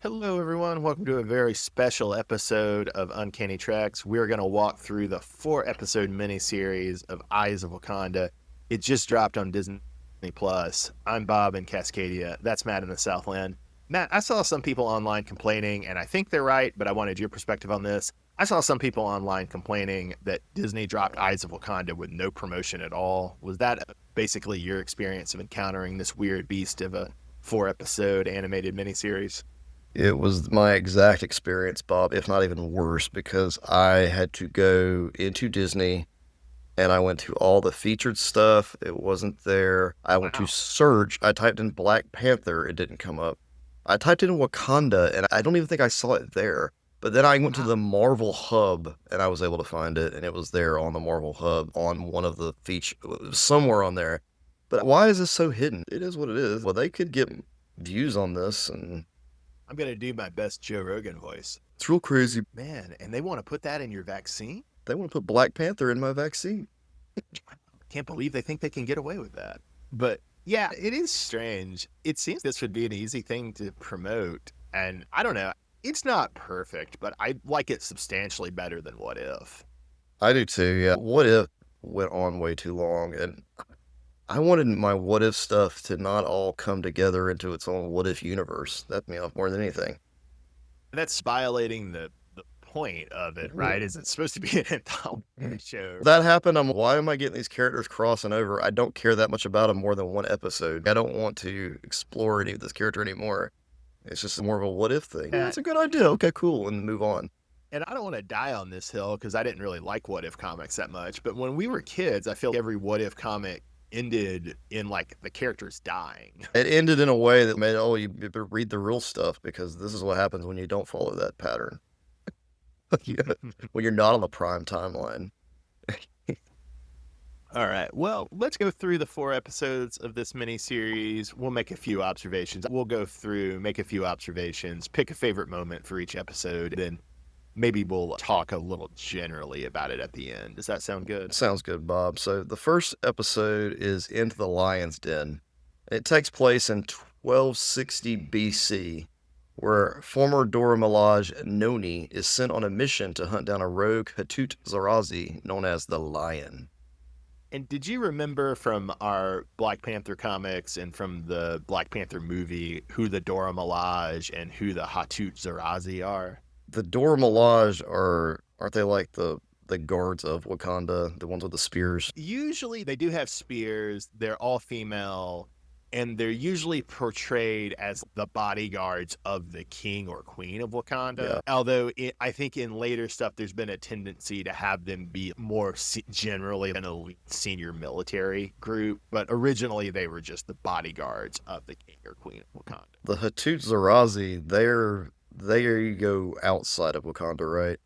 Hello, everyone. Welcome to a very special episode of Uncanny Tracks. We're going to walk through the 4 episode miniseries of Eyes of Wakanda. It just dropped on Disney Plus. I'm Bob in Cascadia. That's Matt in the Southland. Matt, I saw some people online complaining, and I think they're right, but I wanted your perspective on this. I saw some people online complaining that Disney dropped Eyes of Wakanda with no promotion at all. Was that basically your experience of encountering this weird beast of a 4 episode animated miniseries? It was my exact experience, Bob, if not even worse, because I had to go into Disney and I went to all the featured stuff. It wasn't there. I went to Wow. search. I typed in Black Panther. It didn't come up. I typed in Wakanda and I don't even think I saw it there. But then I went to Wow. the Marvel Hub and I was able to find it, and it was there on the Marvel Hub on one of the feature, somewhere on there. But why is this so hidden? It is what it is. Well, they could get views on this, and I'm going to do my best Joe Rogan voice. it's real crazy. Man, and they want to put that in your vaccine? They want to put Black Panther in my vaccine. Can't believe they think they can get away with that. But yeah, it is strange. It seems this would be an easy thing to promote. And I don't know. It's not perfect, but I like it substantially better than What If. I do too, yeah. What If went on way too long, and I wanted my What If stuff to not all come together into its own What If universe. That me off more than anything. And that's violating the point of it, right? Is it's supposed to be an anthology show. That happened. Why am I getting these characters crossing over? I don't care that much about them more than one episode. I don't want to explore any of this character anymore. It's just more of a what if thing. Yeah, Yeah. it's a good idea. Okay, cool, and move on. And I don't want to die on this hill because I didn't really like What If comics that much. But when we were kids, I feel like every What If comic ended in like the characters dying. It ended in a way that made, oh, you better read the real stuff, because this is what happens when you don't follow that pattern. Yeah, when you're not on the prime timeline. All right. Well, let's go through the 4 episodes of this miniseries. We'll make a few observations. We'll go through, make a few observations, pick a favorite moment for each episode, then maybe we'll talk a little generally about it at the end. Does that sound good? Sounds good, Bob. So the first episode is Into the Lion's Den. It takes place in 1260 BC, where former Dora Milaje Noni is sent on a mission to hunt down a rogue Hatut Zarazi known as the Lion. And did you remember from our Black Panther comics and from the Black Panther movie who the Dora Milaje and who the Hatut Zarazi are? The Dora Milaje aren't they like the guards of Wakanda, the ones with the spears? Usually they do have spears. They're all female, and they're usually portrayed as the bodyguards of the king or queen of Wakanda. Yeah. Although I think in later stuff, there's been a tendency to have them be more generally an elite senior military group. But originally, they were just the bodyguards of the king or queen of Wakanda. The Hatut Zarazi, they go outside of Wakanda, right?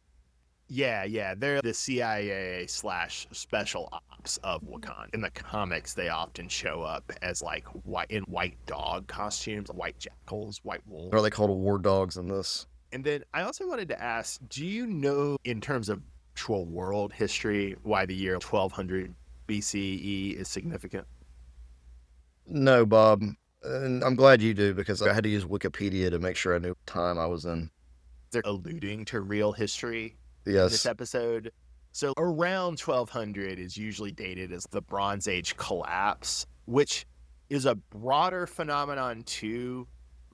Yeah, they're the CIA/special ops of Wakanda. In the comics, they often show up as like white dog costumes, white jackals, white wolves. Are they called war dogs in this? And then I also wanted to ask, do you know in terms of actual world history why the year 1200 BCE is significant? No, Bob. And I'm glad you do, because I had to use Wikipedia to make sure I knew what time I was in. They're alluding to real history in this Yes. episode. So around 1200 is usually dated as the Bronze Age collapse, which is a broader phenomenon too.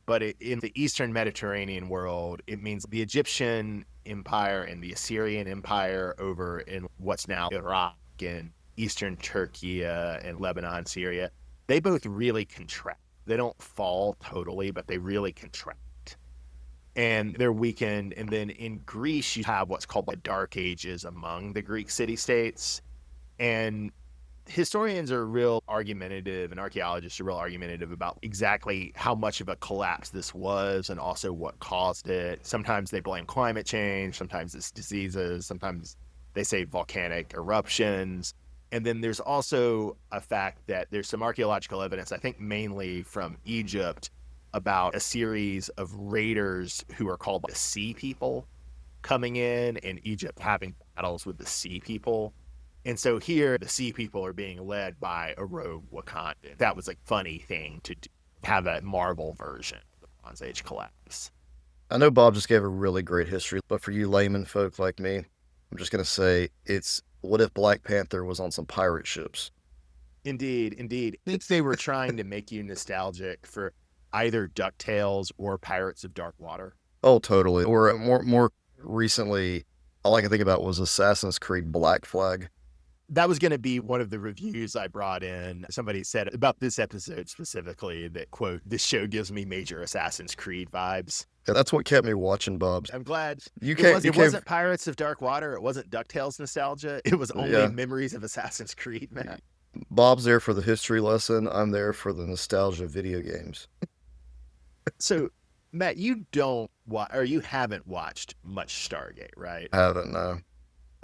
But in the Eastern Mediterranean world, it means the Egyptian Empire and the Assyrian Empire over in what's now Iraq and Eastern Turkey and Lebanon, Syria, they both really contract. They don't fall totally, but they really contract. And they're weakened. And then in Greece, you have what's called the Dark Ages among the Greek city-states. And historians are real argumentative, and archaeologists are real argumentative about exactly how much of a collapse this was and also what caused it. Sometimes they blame climate change, sometimes it's diseases, sometimes they say volcanic eruptions. And then there's also a fact that there's some archaeological evidence, I think mainly from Egypt, about a series of raiders who are called the Sea People coming in, and Egypt having battles with the Sea People. And so here, the Sea People are being led by a rogue Wakandan. That was a funny thing to do, have a Marvel version of the Bronze Age collapse. I know Bob just gave a really great history, but for you layman folk like me, I'm just gonna say it's what if Black Panther was on some pirate ships? Indeed, indeed. I think they were trying to make you nostalgic for either DuckTales or Pirates of Dark Water. Oh, totally. Or more recently, all I can think about was Assassin's Creed Black Flag. That was going to be one of the reviews I brought in. Somebody said about this episode specifically that, quote, this show gives me major Assassin's Creed vibes. Yeah, that's what kept me watching, Bob. I'm glad You it, can't. was, You it can't. wasn't Pirates of Dark Water. It wasn't DuckTales nostalgia. It was only Yeah, memories of Assassin's Creed, man. Bob's there for the history lesson. I'm there for the nostalgia of video games. So, Matt, you don't watch, or you haven't watched much Stargate, right? I haven't, no.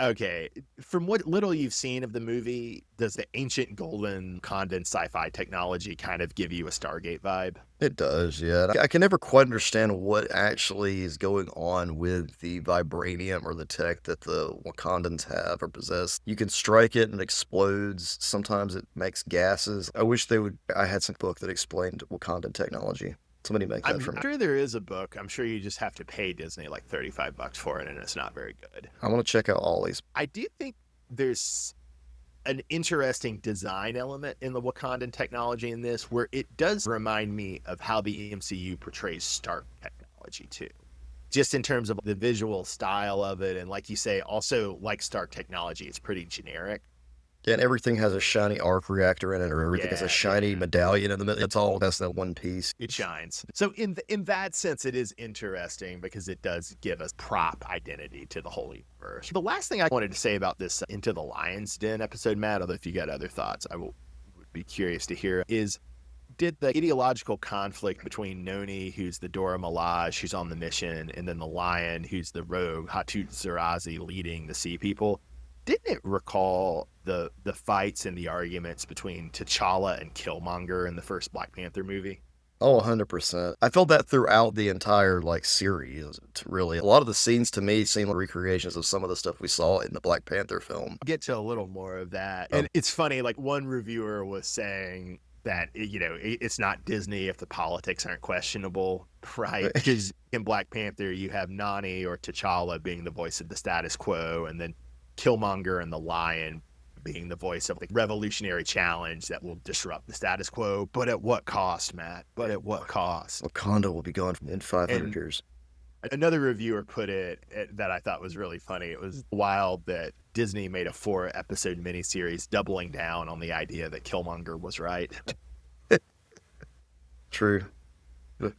Okay. From what little you've seen of the movie, does the ancient golden Wakandan sci-fi technology kind of give you a Stargate vibe? It does, yeah. I can never quite understand what actually is going on with the vibranium or the tech that the Wakandans have or possess. You can strike it and it explodes. Sometimes it makes gases. I wish I had some book that explained Wakandan technology. Somebody make that I'm for me. sure there is a book. I'm sure you just have to pay Disney like $35 for it, and it's not very good. I want to check out Ollie's. I do think there's an interesting design element in the Wakandan technology in this, where it does remind me of how the MCU portrays Stark technology too. Just in terms of the visual style of it, and like you say, also like Stark technology, it's pretty generic. Yeah, and everything has a shiny arc reactor in it, or everything has a Yeah, shiny yeah. medallion in the middle. It's all that's that one piece. It shines. So in that sense, it is interesting because it does give us prop identity to the whole universe. The last thing I wanted to say about this Into the Lion's Den episode, Matt, although if you got other thoughts, would be curious to hear, is did the ideological conflict between Noni, who's the Dora Milaje, who's on the mission, and then the Lion, who's the rogue, Hatut Zerazi, leading the Sea People, didn't it recall the fights and the arguments between T'Challa and Killmonger in the first Black Panther movie? Oh, 100%. I felt that throughout the entire series. Really, a lot of the scenes to me seem like recreations of some of the stuff we saw in the Black Panther film. I'll get to a little more of that. And it's funny, like one reviewer was saying that, it's not Disney if the politics aren't questionable, right? Because in Black Panther, you have Nani or T'Challa being the voice of the status quo, and then Killmonger and the Lion being the voice of the revolutionary challenge that will disrupt the status quo. But at what cost, Matt? But at what cost? Wakanda will be gone in 500 And years. another reviewer put it that I thought was really funny. It was wild that Disney made a 4-episode miniseries doubling down on the idea that Killmonger was right. True.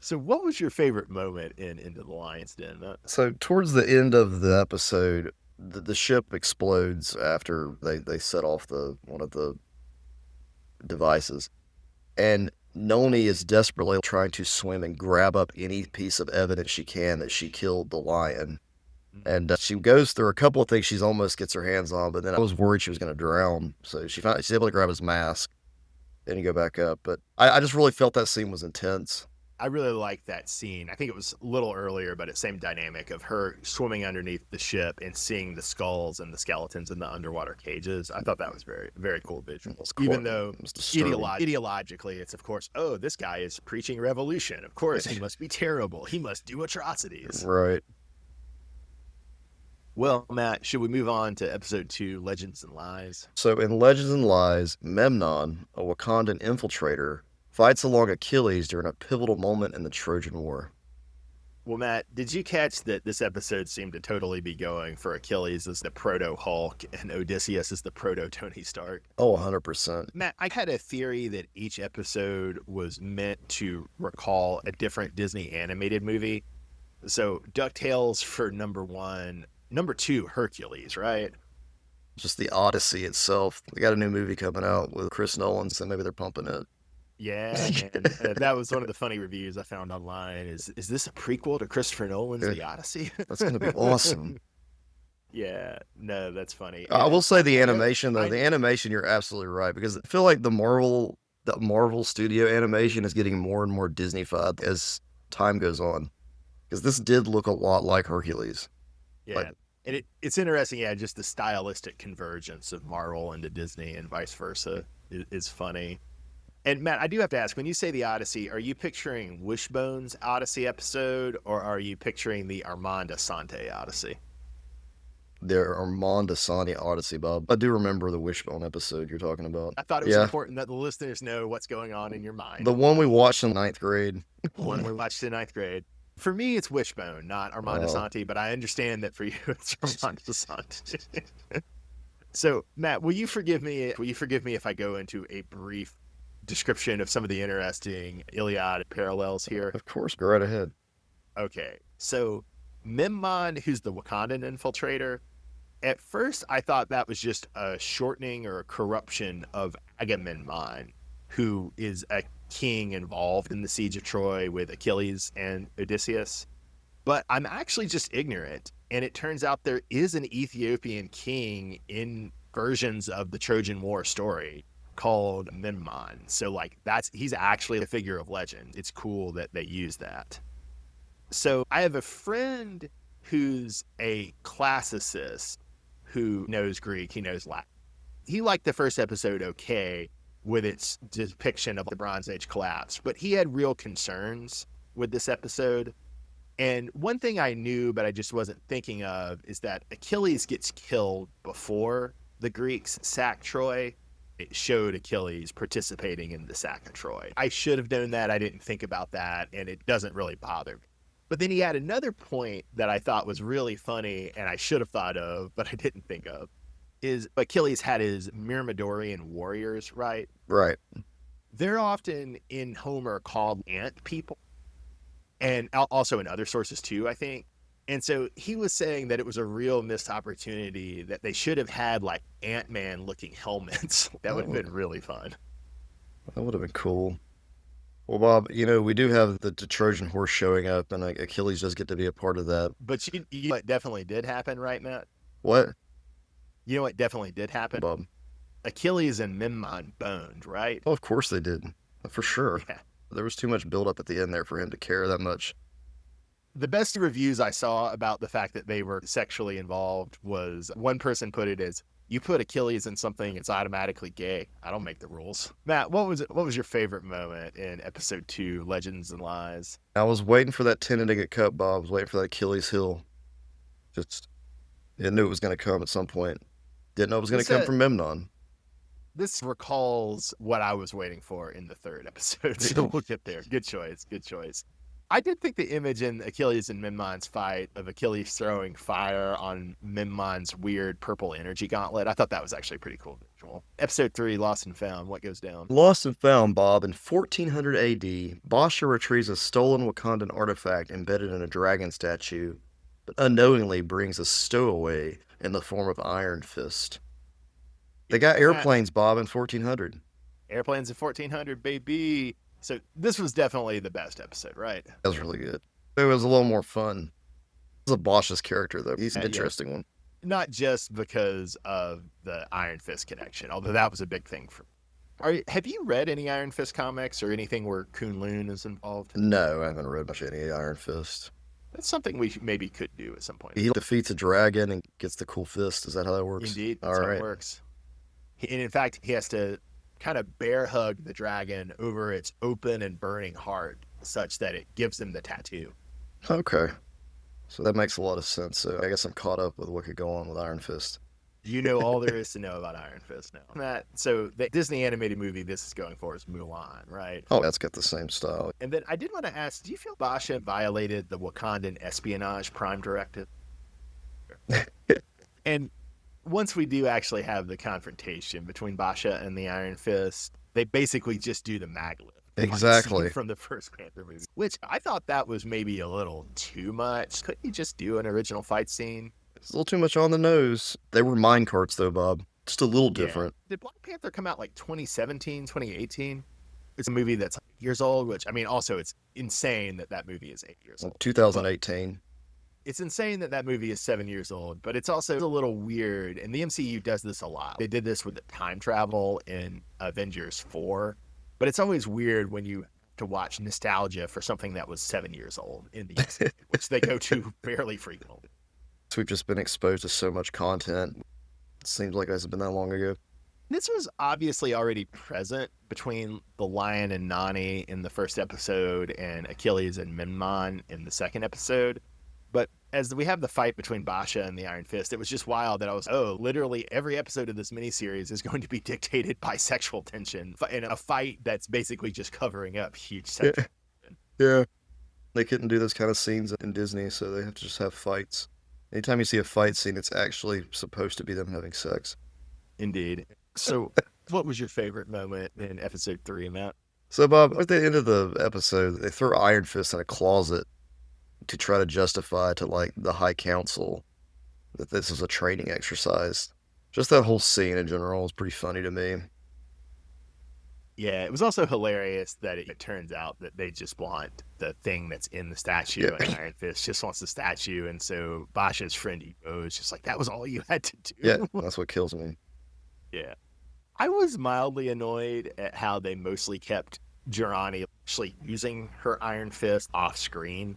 So what was your favorite moment in Into the Lion's Den? So towards the end of the episode, the ship explodes after they set off one of the devices, and Noni is desperately trying to swim and grab up any piece of evidence she can that she killed the lion. And she goes through a couple of things she almost gets her hands on, but then I was worried she was going to drown. So she's able to grab his mask and you go back up. But I just really felt that scene was intense. I really liked that scene. I think it was a little earlier, but it's same dynamic of her swimming underneath the ship and seeing the skulls and the skeletons in the underwater cages. I thought that was very, very cool visuals. Even though ideologically, it's of course, oh, this guy is preaching revolution. Of course, he must be terrible. He must do atrocities. Right. Well, Matt, should we move on to episode 2, Legends and Lies? So in Legends and Lies, Memnon, a Wakandan infiltrator, fights along Achilles during a pivotal moment in the Trojan War. Well, Matt, did you catch that this episode seemed to totally be going for Achilles as the proto-Hulk and Odysseus as the proto-Tony Stark? Oh, 100%. Matt, I had a theory that each episode was meant to recall a different Disney animated movie. So DuckTales for number 1, number 2, Hercules, right? Just the Odyssey itself. They got a new movie coming out with Chris Nolan, so maybe they're pumping it. Yeah, and that was one of the funny reviews I found online. Is this a prequel to Christopher Nolan's The Odyssey? That's going to be awesome. Yeah, no, that's funny. I will say the animation, though. The animation, you're absolutely right, because I feel like the Marvel studio animation is getting more and more Disney-fied as time goes on. Because this did look a lot like Hercules. Yeah, and it's interesting, yeah, just the stylistic convergence of Marvel into Disney and vice versa is funny. And Matt, I do have to ask, when you say the Odyssey, are you picturing Wishbone's Odyssey episode, or are you picturing the Armand Asante Odyssey? There, Armand Asani Odyssey, Bob. I do remember the Wishbone episode you're talking about. I thought it was Yeah, important that the listeners know what's going on in your the mind. one we watched in ninth grade. One we watched in ninth grade. For me, it's Wishbone, not Armand Oh, Asante, but I understand that for you, it's Armand Asante. So, Matt, will you forgive me? Will you forgive me if I go into a brief description of some of the interesting Iliad parallels here? of course, go right ahead. Okay, so Memnon, who's the Wakandan infiltrator, at first I thought that was just a shortening or a corruption of Agamemnon, who is a king involved in the siege of Troy with Achilles and Odysseus. But I'm actually just ignorant. And it turns out there is an Ethiopian king in versions of the Trojan War story called Memnon. So like he's actually a figure of legend. It's cool that they use that. So I have a friend who's a classicist who knows Greek, he knows Latin. He liked the first episode okay with its depiction of the Bronze Age collapse, but he had real concerns with this episode. And one thing I knew, but I just wasn't thinking of, is that Achilles gets killed before the Greeks sack Troy. It showed Achilles participating in the sack of Troy. I should have known that. I didn't think about that, and it doesn't really bother me. But then he had another point that I thought was really funny, and I should have thought of, but I didn't think of, is Achilles had his Myrmidorian warriors, right? Right. They're often in Homer called ant people, and also in other sources too, I think. And so he was saying that it was a real missed opportunity, that they should have had like Ant-Man looking helmets. That would have been really fun. That would have been cool. Well, Bob, we do have the Trojan horse showing up, and Achilles does get to be a part of that. But you know what definitely did happen, right, Matt? What, You know what definitely did happen? Bob? Achilles and Memnon boned, right? Oh, of course they did. For sure. Yeah. There was too much buildup at the end there for him to care that much. The best reviews I saw about the fact that they were sexually involved was one person put it as, you put Achilles in something, it's automatically gay. I don't make the rules. Matt, what was your favorite moment in episode 2, Legends and Lies? I was waiting for that tendon to get cut, Bob. I was waiting for that Achilles heel. Just, I knew it was going to come at some point. Didn't know it was going to come from Memnon. This recalls what I was waiting for in the 3rd episode. So we'll get there. Good choice. Good choice. I did think the image in Achilles and Memnon's fight of Achilles throwing fire on Memnon's weird purple energy gauntlet, I thought that was actually a pretty cool visual. Episode 3, Lost and Found. What goes down? Lost and found, Bob. In 1400 AD, Basha retrieves a stolen Wakandan artifact embedded in a dragon statue, but unknowingly brings a stowaway in the form of Iron Fist. They got airplanes, Bob, in 1400. Airplanes in 1400, baby. So this was definitely the best episode, right? That was really good. It was a little more fun. It was a Bosch's character, though. He's an interesting one. Not just because of the Iron Fist connection, although that was a big thing for me. Have you read any Iron Fist comics or anything where Kunlun is involved? No, I haven't read much of any Iron Fist. That's something we maybe could do at some point. He defeats a dragon and gets the cool fist. Is that how that works? Indeed, that's how it works. And in fact, he has to kind of bear hug the dragon over its open and burning heart such that it gives him the tattoo. Okay. So that makes a lot of sense. So I guess I'm caught up with what could go on with Iron Fist. You know all there is to know about Iron Fist now. Matt, so the Disney animated movie this is going for is Mulan, right? Oh, that's got the same style. And then I did want to ask, do you feel Basha violated the Wakandan espionage prime directive? And once we do actually have the confrontation between Basha and the Iron Fist, they basically just do the maglet. Exactly. From the first Panther movie, which I thought that was maybe a little too much. Couldn't you just do an original fight scene? It's a little too much on the nose. They were mine carts, though, Bob. Just a little different. Did Black Panther come out like 2017, 2018? It's a movie that's 8 years old, which, I mean, also it's insane that movie is 8 years old. 2018. It's insane that movie is 7 years old, but it's also a little weird. And the MCU does this a lot. They did this with the time travel in Avengers 4, but it's always weird when you have to watch nostalgia for something that was 7 years old in the MCU, which they go to fairly frequently. We've just been exposed to so much content. It seems like it's been that long ago. This was obviously already present between the Lion and Nani in the first episode and Achilles and Memnon in the second episode. But as we have the fight between Basha and the Iron Fist, it was just wild that I was, oh, literally every episode of this miniseries is going to be dictated by sexual tension in a fight that's basically just covering up huge sexual tension. Yeah. They couldn't do those kind of scenes in Disney, so they have to just have fights. Anytime you see a fight scene, it's actually supposed to be them having sex. Indeed. So, what was your favorite moment in episode 3, Matt? So, Bob, at the end of the episode, they throw Iron Fist in a closet to try to justify to, like, the High Council that this is a training exercise. Just that whole scene in general is pretty funny to me. Yeah, it was also hilarious that it turns out that they just want the thing that's in the statue, and Iron Fist just wants the statue, and so Basha's friend Ego is just like, that was all you had to do. Yeah, that's what kills me. Yeah. I was mildly annoyed at how they mostly kept Jirani actually using her Iron Fist off screen.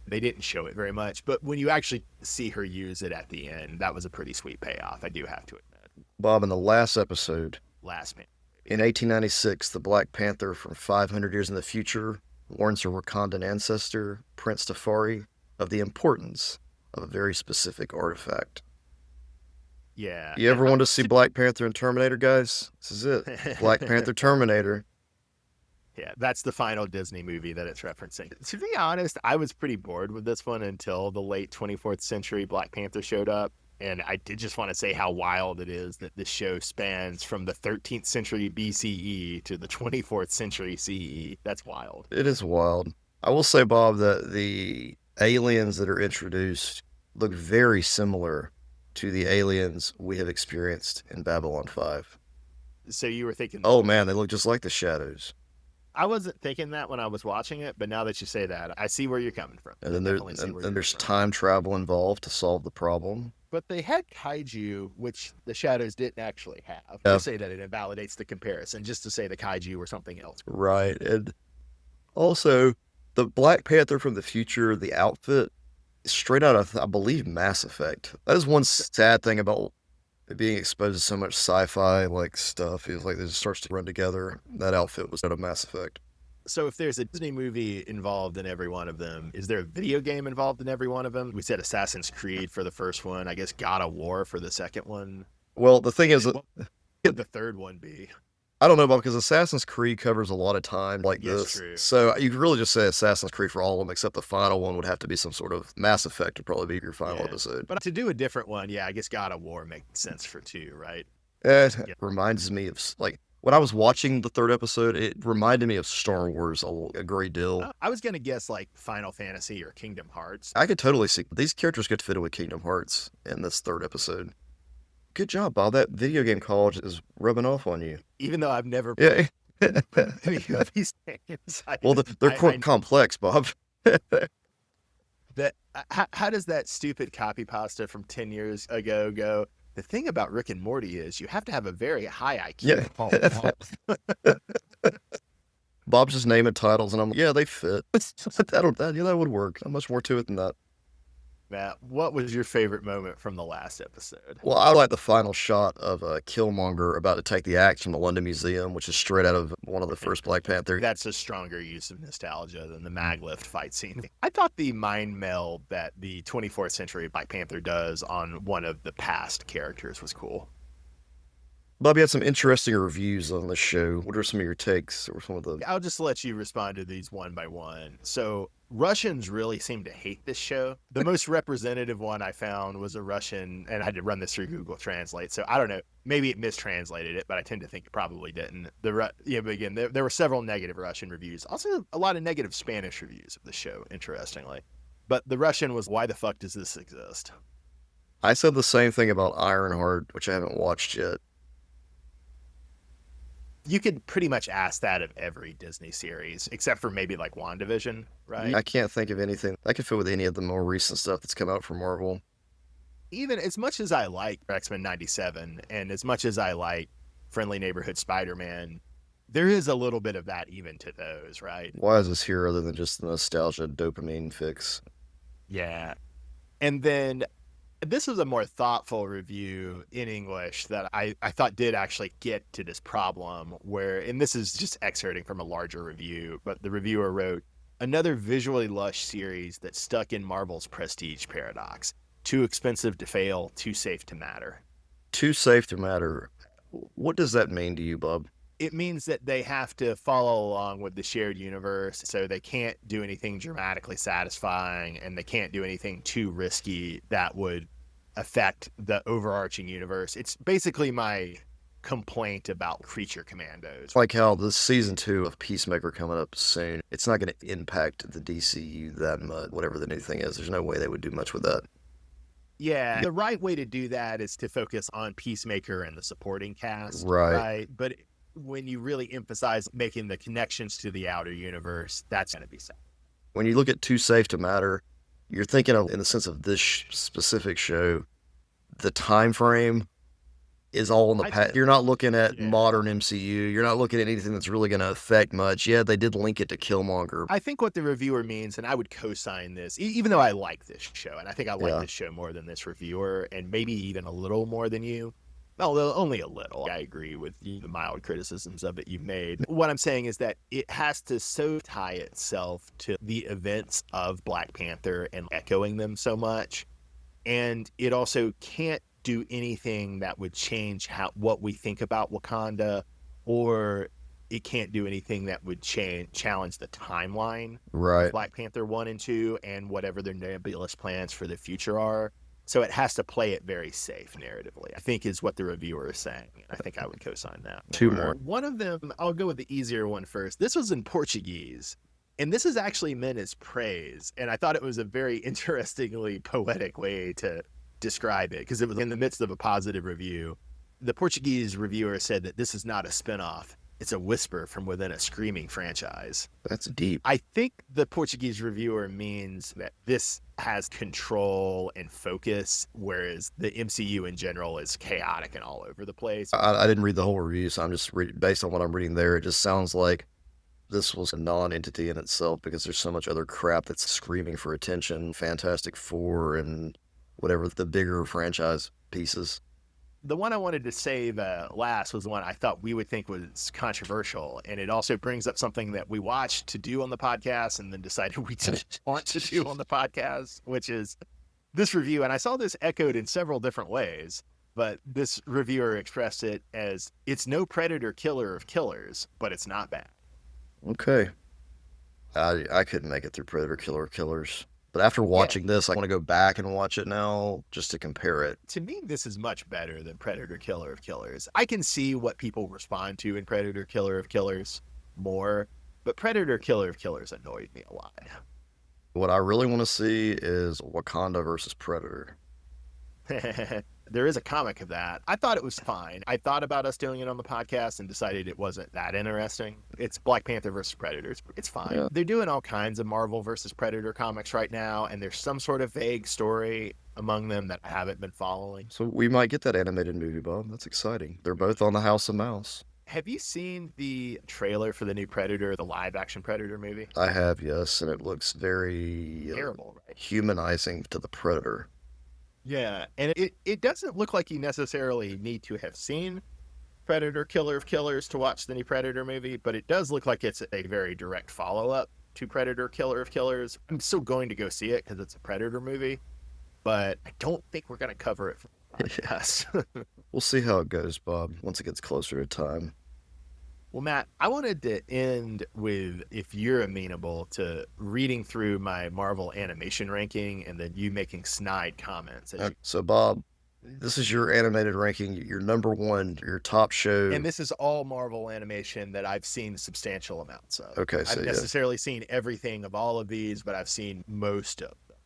They didn't show it very much, but when you actually see her use it at the end, that was a pretty sweet payoff, I do have to admit. Bob, in the last episode, Last man. in 1896, the Black Panther from 500 years in the future warns her Wakandan ancestor, Prince Tafari, of the importance of a very specific artifact. Yeah. You ever want to see Black Panther and Terminator, guys? This is it. Black Panther Terminator. Yeah, that's the final Disney movie that it's referencing. To be honest, I was pretty bored with this one until the late 24th century Black Panther showed up. And I did just want to say how wild it is that this show spans from the 13th century BCE to the 24th century CE. That's wild. It is wild. I will say, Bob, that the aliens that are introduced look very similar to the aliens we have experienced in Babylon 5. So you were thinking... Oh, man, they look just like the shadows. I wasn't thinking that when I was watching it, but now that you say that, I see where you're coming from. And then there's time travel involved to solve the problem. But they had kaiju, which the shadows didn't actually have. Yeah. To say that it invalidates the comparison, just to say the kaiju were something else. Right. And also, the Black Panther from the future, the outfit, is straight out of, I believe, Mass Effect. That is one sad thing about being exposed to so much sci-fi like stuff. Is like it just starts to run together. That outfit was out of Mass Effect. So if there's a Disney movie involved in every one of them, is there a video game involved in every one of them? We said Assassin's Creed for the first one. I guess God of War for the second one. Well, the thing is, What would the third one be? I don't know, Bob, because Assassin's Creed covers a lot of time like Yes, this. true. So you could really just say Assassin's Creed for all of them, except the final one would have to be some sort of Mass Effect would probably be your final Yeah. episode. But to do a different one, yeah, I guess God of War makes sense for 2, right? It Yeah. reminds me of, like, when I was watching the third episode, it reminded me of Star Wars a great deal. I was going to guess like Final Fantasy or Kingdom Hearts. I could totally see these characters get fit in with Kingdom Hearts in this third episode. Good job, Bob. That video game college is rubbing off on you. Even though I've never Yeah. played any of these games. Well, they're quite complex, Bob. How does that stupid copy pasta from 10 years ago go? The thing about Rick and Morty is you have to have a very high IQ. Yeah. Bob's just naming titles, and I'm like, yeah, they fit. That would work. Not much more to it than that. Matt, what was your favorite moment from the last episode? Well, I like the final shot of Killmonger about to take the axe from the London Museum, which is straight out of one of the first Black Panther. That's a stronger use of nostalgia than the Maglift fight scene. I thought the mind meld that the 24th century Black Panther does on one of the past characters was cool. Bob, you had some interesting reviews on the show. What are some of your takes? Or some of the... I'll just let you respond to these one by one. So Russians really seem to hate this show. The most representative one I found was a Russian, and I had to run this through Google Translate. So I don't know, maybe it mistranslated it, but I tend to think it probably didn't. But again, there were several negative Russian reviews. Also, a lot of negative Spanish reviews of the show, interestingly. But the Russian was, why the fuck does this exist? I said the same thing about Ironheart, which I haven't watched yet. You could pretty much ask that of every Disney series, except for maybe like WandaVision, right? I can't think of anything that could fit with any of the more recent stuff that's come out from Marvel. Even as much as I like X-Men 97 and as much as I like Friendly Neighborhood Spider-Man, there is a little bit of that even to those, right? Why is this here other than just the nostalgia dopamine fix? Yeah. And then This was a more thoughtful review in English that I thought did actually get to this problem where, and this is just excerpting from a larger review, but the reviewer wrote, another visually lush series that's stuck in Marvel's prestige paradox. Too expensive to fail, too safe to matter. Too safe to matter. What does that mean to you, Bob? It means that they have to follow along with the shared universe, so they can't do anything dramatically satisfying, and they can't do anything too risky that would affect the overarching universe. It's basically my complaint about Creature Commandos. It's like how this season 2 of Peacemaker coming up soon, it's not going to impact the DCU that much, whatever the new thing is. There's no way they would do much with that. Yeah, the right way to do that is to focus on Peacemaker and the supporting cast, Right. But when you really emphasize making the connections to the outer universe, that's going to be sad. When you look at Too Safe to Matter, you're thinking of, in the sense of this specific show, the time frame is all in the past. You're not looking at modern MCU. You're not looking at anything that's really going to affect much. Yeah, they did link it to Killmonger. I think what the reviewer means, and I would co-sign this, even though I like this show, and I think I like this show more than this reviewer, and maybe even a little more than you. Well, only a little. I agree with the mild criticisms of it you've made. What I'm saying is that it has to so tie itself to the events of Black Panther and echoing them so much. And it also can't do anything that would change what we think about Wakanda, or it can't do anything that would challenge the timeline of Black Panther 1 and 2 and whatever their nebulous plans for the future are. So it has to play it very safe narratively, I think is what the reviewer is saying. I think I would co-sign that. Two more. One of them, I'll go with the easier one first. This was in Portuguese, and this is actually meant as praise. And I thought it was a very interestingly poetic way to describe it, because it was in the midst of a positive review. The Portuguese reviewer said that this is not a spinoff. It's a whisper from within a screaming franchise. That's deep. I think the Portuguese reviewer means that this has control and focus, whereas the MCU in general is chaotic and all over the place. I didn't read the whole review, so I'm just based on what I'm reading there. It just sounds like this was a non-entity in itself because there's so much other crap that's screaming for attention. Fantastic Four and whatever the bigger franchise pieces. The one I wanted to save last was the one I thought we would think was controversial. And it also brings up something that we watched to do on the podcast and then decided we didn't want to do on the podcast, which is this review. And I saw this echoed in several different ways, but this reviewer expressed it as, it's no Predator killer of killers, but it's not bad. Okay. I couldn't make it through Predator killer of killers. But after watching this, I want to go back and watch it now just to compare it. To me, this is much better than Predator Killer of Killers. I can see what people respond to in Predator Killer of Killers more, but Predator Killer of Killers annoyed me a lot. What I really want to see is Wakanda versus Predator. There is a comic of that. I thought it was fine. I thought about us doing it on the podcast and decided it wasn't that interesting. It's Black Panther versus Predators. It's fine. Yeah. They're doing all kinds of Marvel versus Predator comics right now, and there's some sort of vague story among them that I haven't been following. So we might get that animated movie, Bob. That's exciting. They're both on the House of Mouse. Have you seen the trailer for the new Predator, the live-action Predator movie? I have, yes, and it looks very terrible, right? Humanizing to the Predator. Yeah, and it doesn't look like you necessarily need to have seen Predator Killer of Killers to watch the new Predator movie, but it does look like it's a very direct follow-up to Predator Killer of Killers. I'm still going to go see it because it's a Predator movie, but I don't think we're going to cover it for the podcast. We'll see how it goes, Bob, once it gets closer to time. Well, Matt, I wanted to end with, if you're amenable to reading through my Marvel animation ranking and then you making snide comments. So, Bob, this is your animated ranking, your number one, your top show. And this is all Marvel animation that I've seen substantial amounts of. Okay, so I've necessarily seen everything of all of these, but I've seen most of them.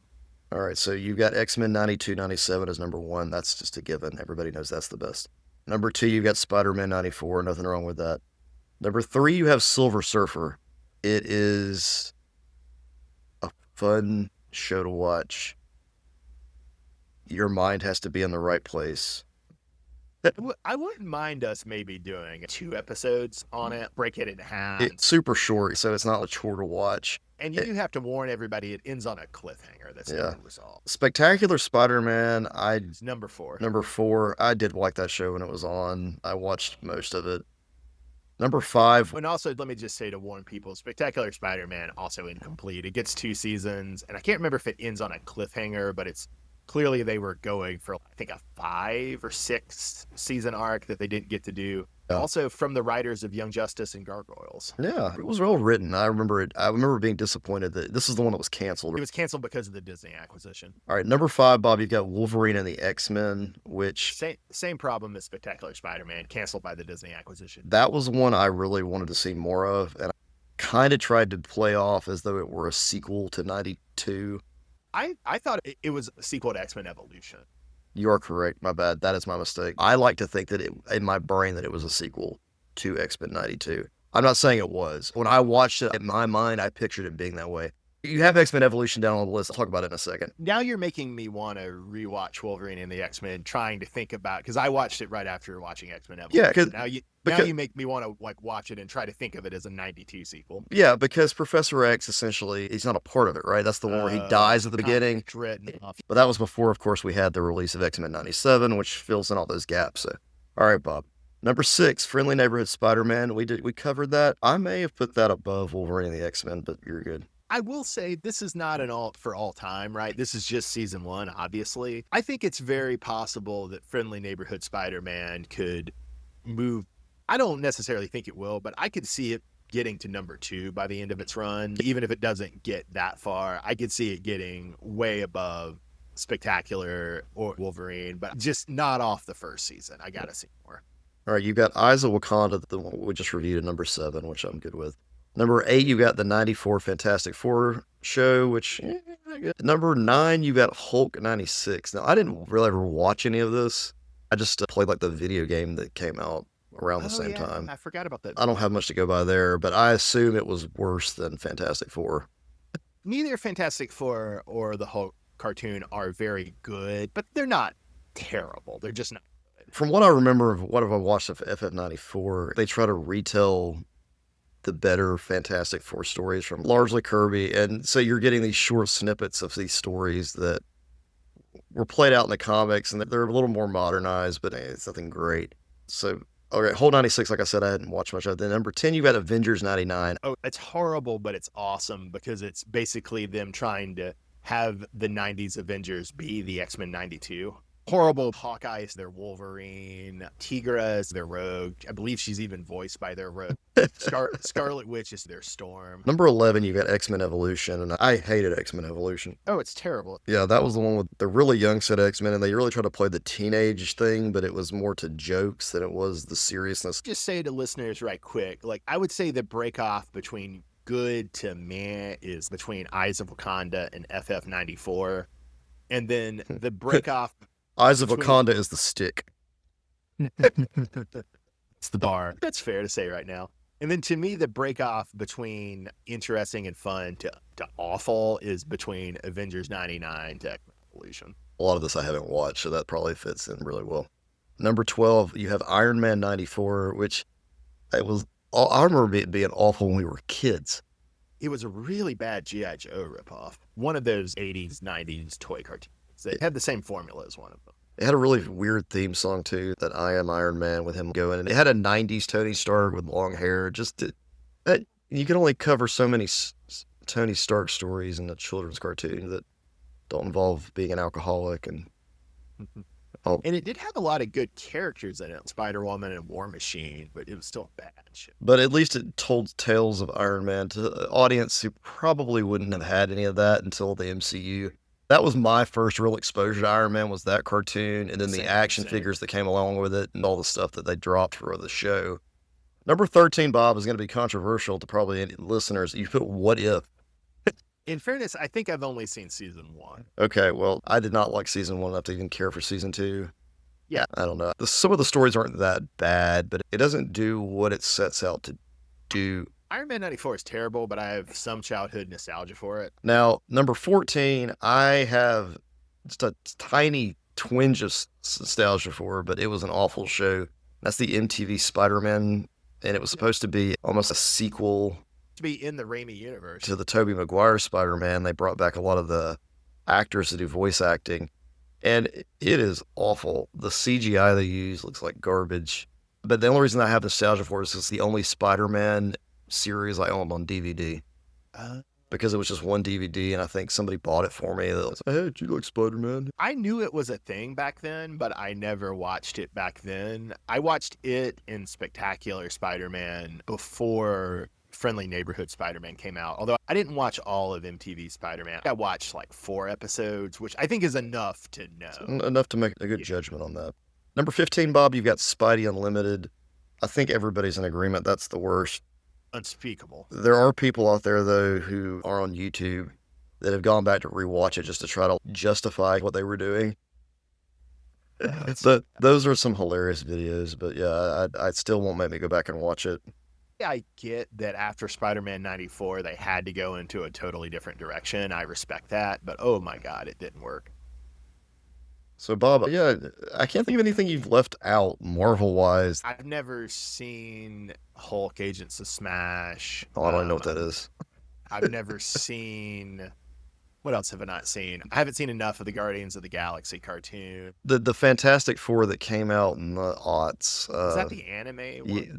All right, so you've got X-Men 92, 97 as number one. That's just a given. Everybody knows that's the best. Number two, you've got Spider-Man 94. Nothing wrong with that. Number three, you have Silver Surfer. It is a fun show to watch. Your mind has to be in the right place. I wouldn't mind us maybe doing 2 episodes on it, break it in half. It's super short, so it's not a chore to watch. And you do have to warn everybody, it ends on a cliffhanger that's Yeah. never resolved. Spectacular Spider-Man, It's number 4. number 4. I did like that show when it was on. I watched most of it. Number 5. And also, let me just say to warn people, Spectacular Spider-Man also incomplete. It gets 2 seasons, and I can't remember if it ends on a cliffhanger, but it's clearly they were going for, I think, a 5 or 6 season arc that they didn't get to do. Yeah. Also from the writers of Young Justice and Gargoyles. Yeah, it was well written. I remember it. I remember being disappointed that this is the one that was canceled. It was canceled because of the Disney acquisition. All right, number 5, Bob, you've got Wolverine and the X-Men, which Same problem as Spectacular Spider-Man, canceled by the Disney acquisition. that was one I really wanted to see more of, and I kind of tried to play off as though it were a sequel to 92. I thought it was a sequel to X-Men Evolution. You are correct. My bad. That is my mistake. I like to think that in my brain that it was a sequel to X-Men 92. I'm not saying it was. When I watched it, in my mind, I pictured it being that way. You have X-Men Evolution down on the list. I'll talk about it in a second. Now you're making me want to rewatch Wolverine and the X-Men, trying to think about, because I watched it right after watching X-Men Evolution. Yeah, now you make me want to watch it and try to think of it as a 92 sequel. Yeah, because Professor X essentially, he's not a part of it, right? That's the one where he dies at the beginning. But that was before, of course, we had the release of X-Men 97, which fills in all those gaps. So, all right, Bob. Number 6, Friendly Neighborhood Spider-Man. We covered that. I may have put that above Wolverine and the X-Men, but you're good. I will say this is not an all time, right? This is just season 1, obviously. I think it's very possible that Friendly Neighborhood Spider-Man could move. I don't necessarily think it will, but I could see it getting to number 2 by the end of its run. Even if it doesn't get that far, I could see it getting way above Spectacular or Wolverine, but just not off the first season. I gotta see more. All right, you've got Eyes of Wakanda, the one we just reviewed at number 7, which I'm good with. Number 8, you got the 94 Fantastic Four show, which, number 9, you got Hulk 96. Now, I didn't really ever watch any of this. I just played like the video game that came out around the same time. I forgot about that. I don't have much to go by there, but I assume it was worse than Fantastic Four. Neither Fantastic Four or the Hulk cartoon are very good, but they're not terrible. They're just not good. From what I remember of what have I watched of FF94, they try to retell the better Fantastic Four stories from largely Kirby. And so you're getting these short snippets of these stories that were played out in the comics, and they're a little more modernized, but it's nothing great. So, okay, Whole 96, like I said, I hadn't watched much of it. Then number 10, you got Avengers 99. Oh, it's horrible, but it's awesome because it's basically them trying to have the 90s Avengers be the X-Men 92. Horrible. Hawkeye is their Wolverine. Tigra is their Rogue. I believe she's even voiced by their Rogue. Scarlet Witch is their Storm. Number 11, you got X-Men Evolution, and I hated X-Men Evolution. Oh, it's terrible. Yeah, that was the one with the really young set of X-Men, and they really tried to play the teenage thing, but it was more to jokes than it was the seriousness. Just say to listeners right quick, like, I would say the break off between good to meh is between Eyes of Wakanda and FF94. And then the break off... Eyes of Wakanda is the stick. It's the bar. That's fair to say right now. And then to me, the break off between interesting and fun to awful is between Avengers 99 to X-Men Evolution. A lot of this I haven't watched, so that probably fits in really well. Number 12, you have Iron Man 94, which I remember it being awful when we were kids. It was a really bad G.I. Joe ripoff. One of those 80s, 90s toy cartoons. They had the same formula as one of them. It had a really weird theme song, too, that I Am Iron Man with him going. And it had a 90s Tony Stark with long hair. You can only cover so many Tony Stark stories in a children's cartoon that don't involve being an alcoholic. And it did have a lot of good characters in it. Spider-Woman and War Machine, but it was still bad shit. But at least it told tales of Iron Man to an audience who probably wouldn't have had any of that until the MCU. That was my first real exposure to Iron Man, was that cartoon, and then the action figures that came along with it and all the stuff that they dropped for the show. Number 13, Bob, is going to be controversial to probably any listeners. You put What If. In fairness, I think I've only seen season 1. Okay, well, I did not like season 1 enough to even care for season 2. Yeah. I don't know. Some of the stories aren't that bad, but it doesn't do what it sets out to do. Iron Man 94 is terrible, but I have some childhood nostalgia for it. Now, number 14, I have just a tiny twinge of nostalgia for, but it was an awful show. That's the MTV Spider-Man, and it was supposed to be almost a sequel To be in the Raimi universe. To the Tobey Maguire Spider-Man, they brought back a lot of the actors to do voice acting, and it is awful. The CGI they use looks like garbage. But the only reason I have nostalgia for it is it's the only Spider-Man series I owned on DVD. Because it was just one DVD, and I think somebody bought it for me. That was like, hey, do you like Spider-Man? I knew it was a thing back then, but I never watched it back then. I watched it in Spectacular Spider-Man before Friendly Neighborhood Spider-Man came out. Although I didn't watch all of MTV Spider-Man. I watched like 4 episodes, which I think is enough to know. Enough to make a good judgment on that. Number 15, Bob, you've got Spidey Unlimited. I think everybody's in agreement that's the worst. Unspeakable. There are people out there, though, who are on YouTube that have gone back to rewatch it just to try to justify what they were doing. Those are some hilarious videos, but yeah, I still won't make me go back and watch it. I get that after Spider-Man 94, they had to go into a totally different direction. I respect that, but oh my God, it didn't work. So, Bob, yeah, I can't think of anything you've left out Marvel-wise. I've never seen Hulk Agents of Smash. Oh, I don't know what that is. I've never seen... What else have I not seen? I haven't seen enough of the Guardians of the Galaxy cartoon. The Fantastic Four that came out in the aughts. Is that the anime one? Yeah,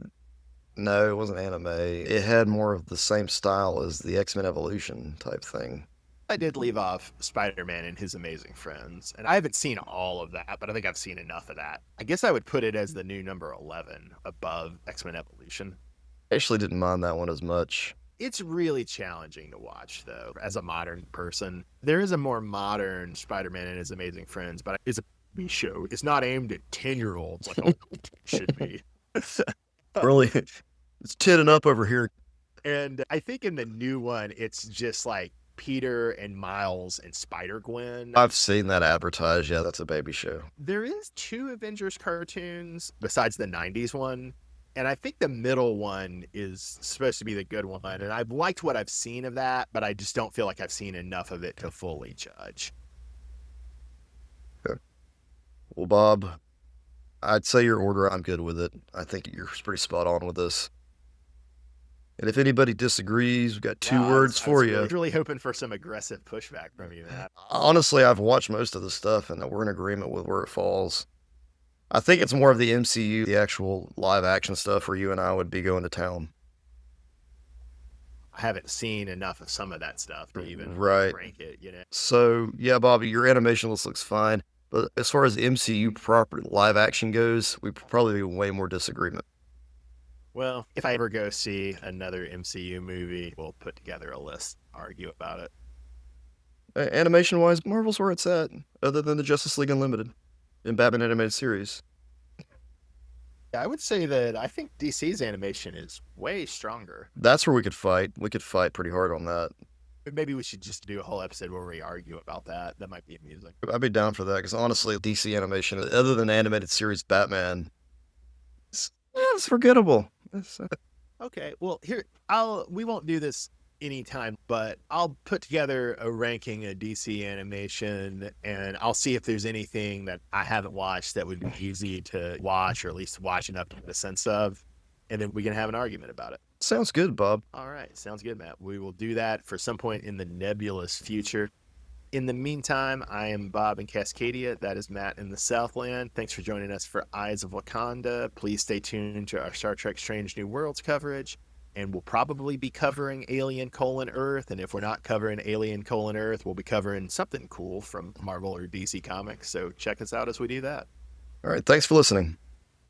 no, it wasn't anime. It had more of the same style as the X-Men Evolution type thing. I did leave off Spider-Man and His Amazing Friends, and I haven't seen all of that, but I think I've seen enough of that. I guess I would put it as the new number 11 above X-Men Evolution. I actually didn't mind that one as much. It's really challenging to watch, though, as a modern person. There is a more modern Spider-Man and His Amazing Friends, but it's a TV show. It's not aimed at 10-year-olds like it should be. Really, it's 10 and up over here. And I think in the new one, it's just like Peter and Miles and Spider-Gwen. I've seen that advertised. Yeah, that's a baby show. There is 2 Avengers cartoons besides the 90s one. And I think the middle one is supposed to be the good one. And I've liked what I've seen of that, but I just don't feel like I've seen enough of it to fully judge. Okay. Well, Bob, I'd say your order, I'm good with it. I think you're pretty spot on with this. And if anybody disagrees, we've got 2 words for you. I was really hoping for some aggressive pushback from you, Matt. Honestly, I've watched most of the stuff, and we're in agreement with where it falls. I think it's more of the MCU, the actual live action stuff, where you and I would be going to town. I haven't seen enough of some of that stuff to even rank it, you know. So, yeah, Bobby, your animation looks fine. But as far as MCU proper live action goes, we'd probably be way more disagreement. Well, if I ever go see another MCU movie, we'll put together a list, argue about it. Animation-wise, Marvel's where it's at, other than the Justice League Unlimited and Batman animated series. Yeah, I would say that I think DC's animation is way stronger. That's where we could fight. We could fight pretty hard on that. Maybe we should just do a whole episode where we argue about that. That might be amusing. I'd be down for that, because honestly, DC animation, other than animated series Batman, it's forgettable. Okay, well, we won't do this anytime, but I'll put together a ranking of DC animation, and I'll see if there's anything that I haven't watched that would be easy to watch, or at least watch enough to get a sense of, and then we can have an argument about it. Sounds good, Bob. All right, sounds good, Matt. We will do that for some point in the nebulous future. In the meantime, I am Bob in Cascadia. That is Matt in the Southland. Thanks for joining us for Eyes of Wakanda. Please stay tuned to our Star Trek Strange New Worlds coverage, and we'll probably be covering Alien: Earth. And if we're not covering Alien: Earth, we'll be covering something cool from Marvel or DC Comics. So check us out as we do that. All right, thanks for listening.